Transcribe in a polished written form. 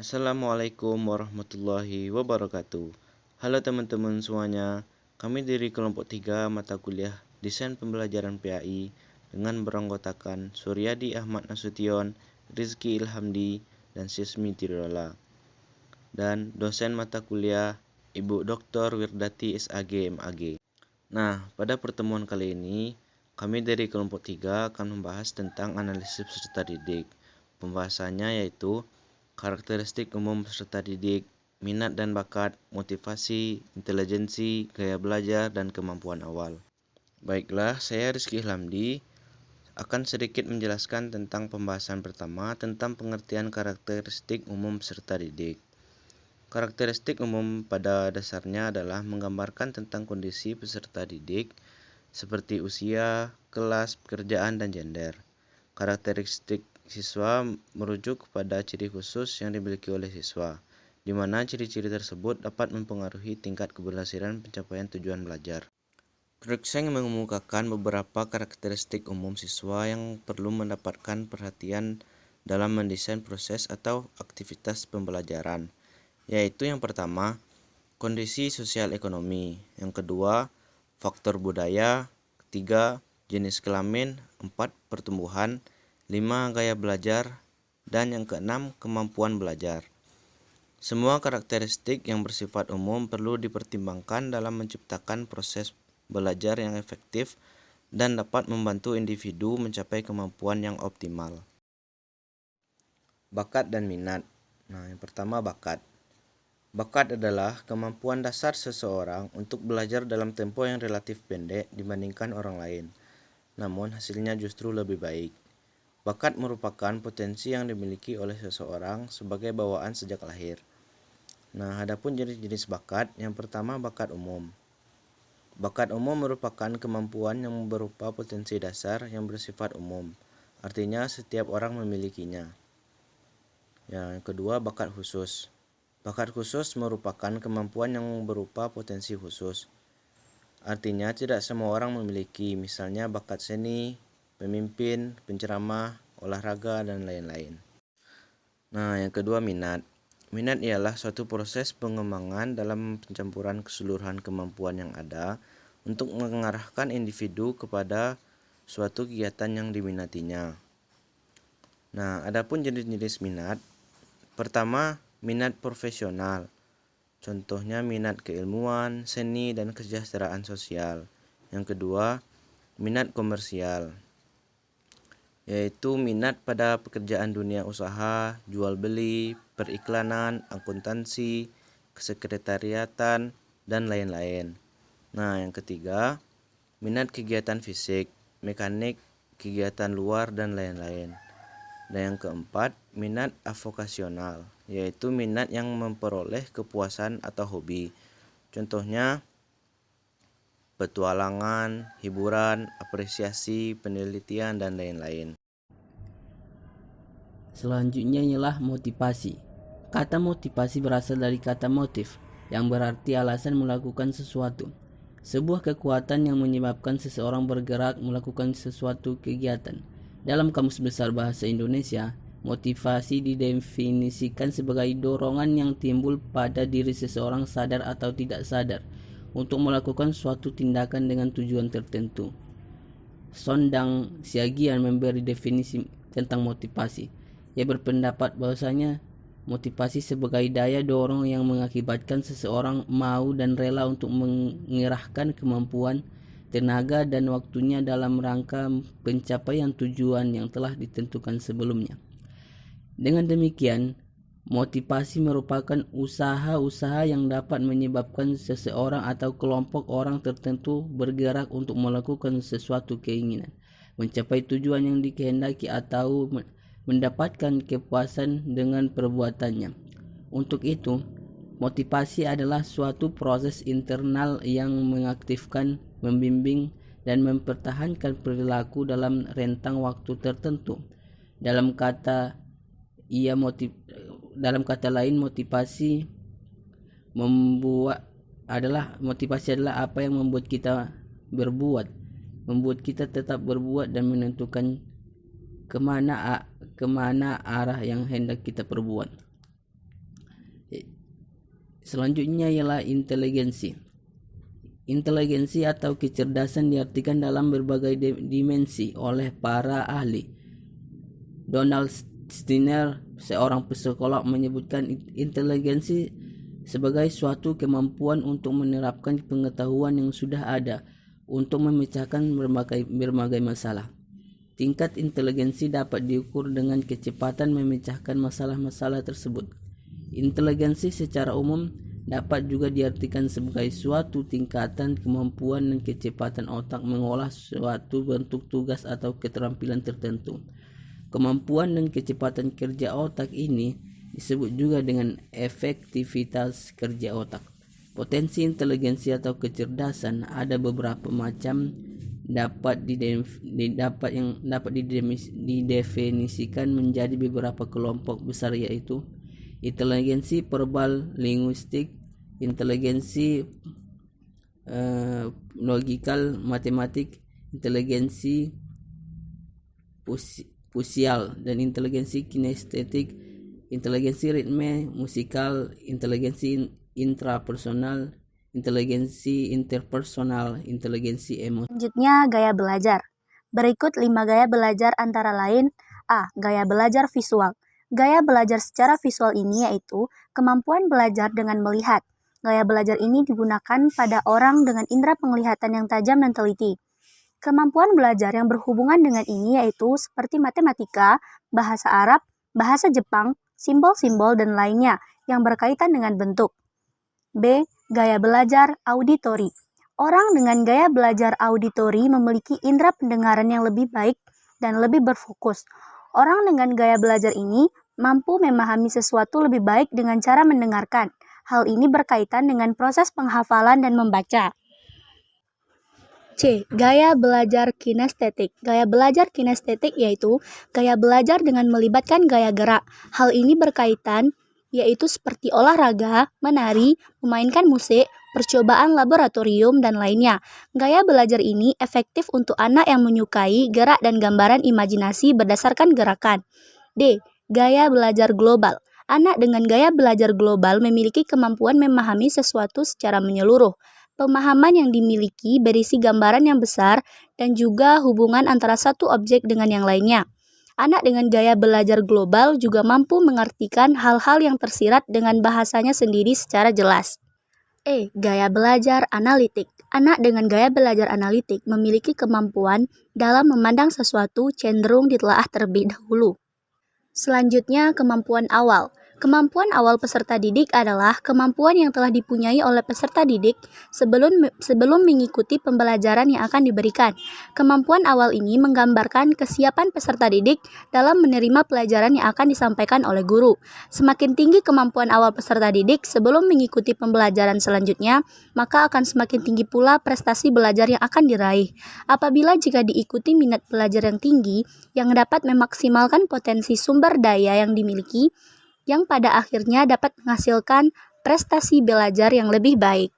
Assalamualaikum warahmatullahi wabarakatuh. Halo teman-teman semuanya, kami dari kelompok 3 mata kuliah Desain Pembelajaran PAI dengan beranggotakan Suryadi Ahmad Nasution, Rizky Ilhamdi, dan Sismi Tirola. Dan dosen mata kuliah Ibu Dr. Wirdati SAG MAG. Nah, pada pertemuan kali ini, kami dari kelompok 3 akan membahas tentang analisis peserta didik. Pembahasannya yaitu karakteristik umum peserta didik, minat dan bakat, motivasi, intelijensi, gaya belajar, dan kemampuan awal. Baiklah, saya Rizky Ilhamdi akan sedikit menjelaskan tentang pembahasan pertama tentang pengertian karakteristik umum peserta didik. Karakteristik umum pada dasarnya adalah menggambarkan tentang kondisi peserta didik seperti usia, kelas, pekerjaan, dan gender. Karakteristik siswa merujuk kepada ciri khusus yang dimiliki oleh siswa, di mana ciri-ciri tersebut dapat mempengaruhi tingkat keberhasilan pencapaian tujuan belajar. Cruikshank mengemukakan beberapa karakteristik umum siswa yang perlu mendapatkan perhatian dalam mendesain proses atau aktivitas pembelajaran, yaitu yang pertama, kondisi sosial ekonomi, yang kedua, faktor budaya, ketiga, jenis kelamin, 4, pertumbuhan, 5, gaya belajar, dan yang keenam, kemampuan belajar. Semua karakteristik yang bersifat umum perlu dipertimbangkan dalam menciptakan proses belajar yang efektif dan dapat membantu individu mencapai kemampuan yang optimal. Bakat dan minat. Nah, yang pertama bakat. Bakat adalah kemampuan dasar seseorang untuk belajar dalam tempo yang relatif pendek dibandingkan orang lain, namun hasilnya justru lebih baik. Bakat merupakan potensi yang dimiliki oleh seseorang sebagai bawaan sejak lahir. Nah, adapun jenis-jenis bakat, yang pertama bakat umum. Bakat umum merupakan kemampuan yang berupa potensi dasar yang bersifat umum, artinya setiap orang memilikinya. Yang kedua, bakat khusus. Bakat khusus merupakan kemampuan yang berupa potensi khusus. Artinya tidak semua orang memiliki, misalnya bakat seni, pemimpin, penceramah, olahraga, dan lain-lain. Nah, yang kedua minat. Minat ialah suatu proses pengembangan dalam pencampuran keseluruhan kemampuan yang ada untuk mengarahkan individu kepada suatu kegiatan yang diminatinya. Nah, adapun jenis-jenis minat. Pertama, minat profesional, contohnya minat keilmuan, seni, dan kesejahteraan sosial. Yang kedua, minat komersial, yaitu minat pada pekerjaan dunia usaha, jual beli, periklanan, akuntansi, kesekretariatan, dan lain-lain. Nah, yang ketiga, minat kegiatan fisik, mekanik, kegiatan luar, dan lain-lain. Dan yang keempat, minat avokasional, yaitu minat yang memperoleh kepuasan atau hobi. Contohnya, petualangan, hiburan, apresiasi, penelitian, dan lain-lain. Selanjutnya ialah motivasi. Kata motivasi berasal dari kata motif, yang berarti alasan melakukan sesuatu. Sebuah kekuatan yang menyebabkan seseorang bergerak melakukan sesuatu kegiatan. Dalam Kamus Besar Bahasa Indonesia, motivasi didefinisikan sebagai dorongan yang timbul pada diri seseorang sadar atau tidak sadar untuk melakukan suatu tindakan dengan tujuan tertentu. Sondang Siagian memberi definisi tentang motivasi. Ia berpendapat bahwasanya motivasi sebagai daya dorong yang mengakibatkan seseorang mau dan rela untuk mengerahkan kemampuan, tenaga, dan waktunya dalam rangka pencapaian tujuan yang telah ditentukan sebelumnya. Dengan demikian, motivasi merupakan usaha-usaha yang dapat menyebabkan seseorang atau kelompok orang tertentu bergerak untuk melakukan sesuatu keinginan, mencapai tujuan yang dikehendaki atau mendapatkan kepuasan dengan perbuatannya. Untuk itu, motivasi adalah suatu proses internal yang mengaktifkan, membimbing, dan mempertahankan perilaku dalam rentang waktu tertentu. Dalam kata lain, motivasi adalah apa yang membuat kita berbuat, membuat kita tetap berbuat dan menentukan kemana arah yang hendak kita perbuat. Selanjutnya ialah inteligensi. Inteligensi atau kecerdasan diartikan dalam berbagai dimensi oleh para ahli. Donald Steiner, seorang psikolog, menyebutkan inteligensi sebagai suatu kemampuan untuk menerapkan pengetahuan yang sudah ada untuk memecahkan berbagai masalah. Tingkat inteligensi dapat diukur dengan kecepatan memecahkan masalah-masalah tersebut. Inteligensi secara umum dapat juga diartikan sebagai suatu tingkatan kemampuan dan kecepatan otak mengolah suatu bentuk tugas atau keterampilan tertentu. Kemampuan dan kecepatan kerja otak ini disebut juga dengan efektivitas kerja otak. Potensi inteligensi atau kecerdasan ada beberapa macam, dapat didefinisikan menjadi beberapa kelompok besar, yaitu inteligensi verbal linguistik, inteligensi logikal matematik, inteligensi pusial, dan inteligensi kinestetik, inteligensi ritme musikal, inteligensi intrapersonal, inteligensi interpersonal, inteligensi emosi. Selanjutnya, gaya belajar. Berikut 5 gaya belajar antara lain: A. Gaya belajar visual. Gaya belajar secara visual ini yaitu kemampuan belajar dengan melihat. Gaya belajar ini digunakan pada orang dengan indera penglihatan yang tajam dan teliti. Kemampuan belajar yang berhubungan dengan ini yaitu seperti matematika, bahasa Arab, bahasa Jepang, simbol-simbol, dan lainnya yang berkaitan dengan bentuk. B. Gaya belajar auditori. Orang dengan gaya belajar auditori memiliki indera pendengaran yang lebih baik dan lebih berfokus. Orang dengan gaya belajar ini mampu memahami sesuatu lebih baik dengan cara mendengarkan. Hal ini berkaitan dengan proses penghafalan dan membaca. C. Gaya belajar kinestetik. Gaya belajar kinestetik yaitu gaya belajar dengan melibatkan gaya gerak. Hal ini berkaitan yaitu seperti olahraga, menari, memainkan musik, percobaan laboratorium, dan lainnya. Gaya belajar ini efektif untuk anak yang menyukai gerak dan gambaran imajinasi berdasarkan gerakan. D. Gaya belajar global. Anak dengan gaya belajar global memiliki kemampuan memahami sesuatu secara menyeluruh. Pemahaman yang dimiliki berisi gambaran yang besar dan juga hubungan antara satu objek dengan yang lainnya. Anak dengan gaya belajar global juga mampu mengartikan hal-hal yang tersirat dengan bahasanya sendiri secara jelas. E. Gaya belajar analitik. Anak dengan gaya belajar analitik memiliki kemampuan dalam memandang sesuatu cenderung ditelaah terlebih dahulu. Selanjutnya, kemampuan awal. Kemampuan awal peserta didik adalah kemampuan yang telah dipunyai oleh peserta didik sebelum mengikuti pembelajaran yang akan diberikan. Kemampuan awal ini menggambarkan kesiapan peserta didik dalam menerima pelajaran yang akan disampaikan oleh guru. Semakin tinggi kemampuan awal peserta didik sebelum mengikuti pembelajaran selanjutnya, maka akan semakin tinggi pula prestasi belajar yang akan diraih. Apabila jika diikuti minat belajar yang tinggi, yang dapat memaksimalkan potensi sumber daya yang dimiliki, yang pada akhirnya dapat menghasilkan prestasi belajar yang lebih baik.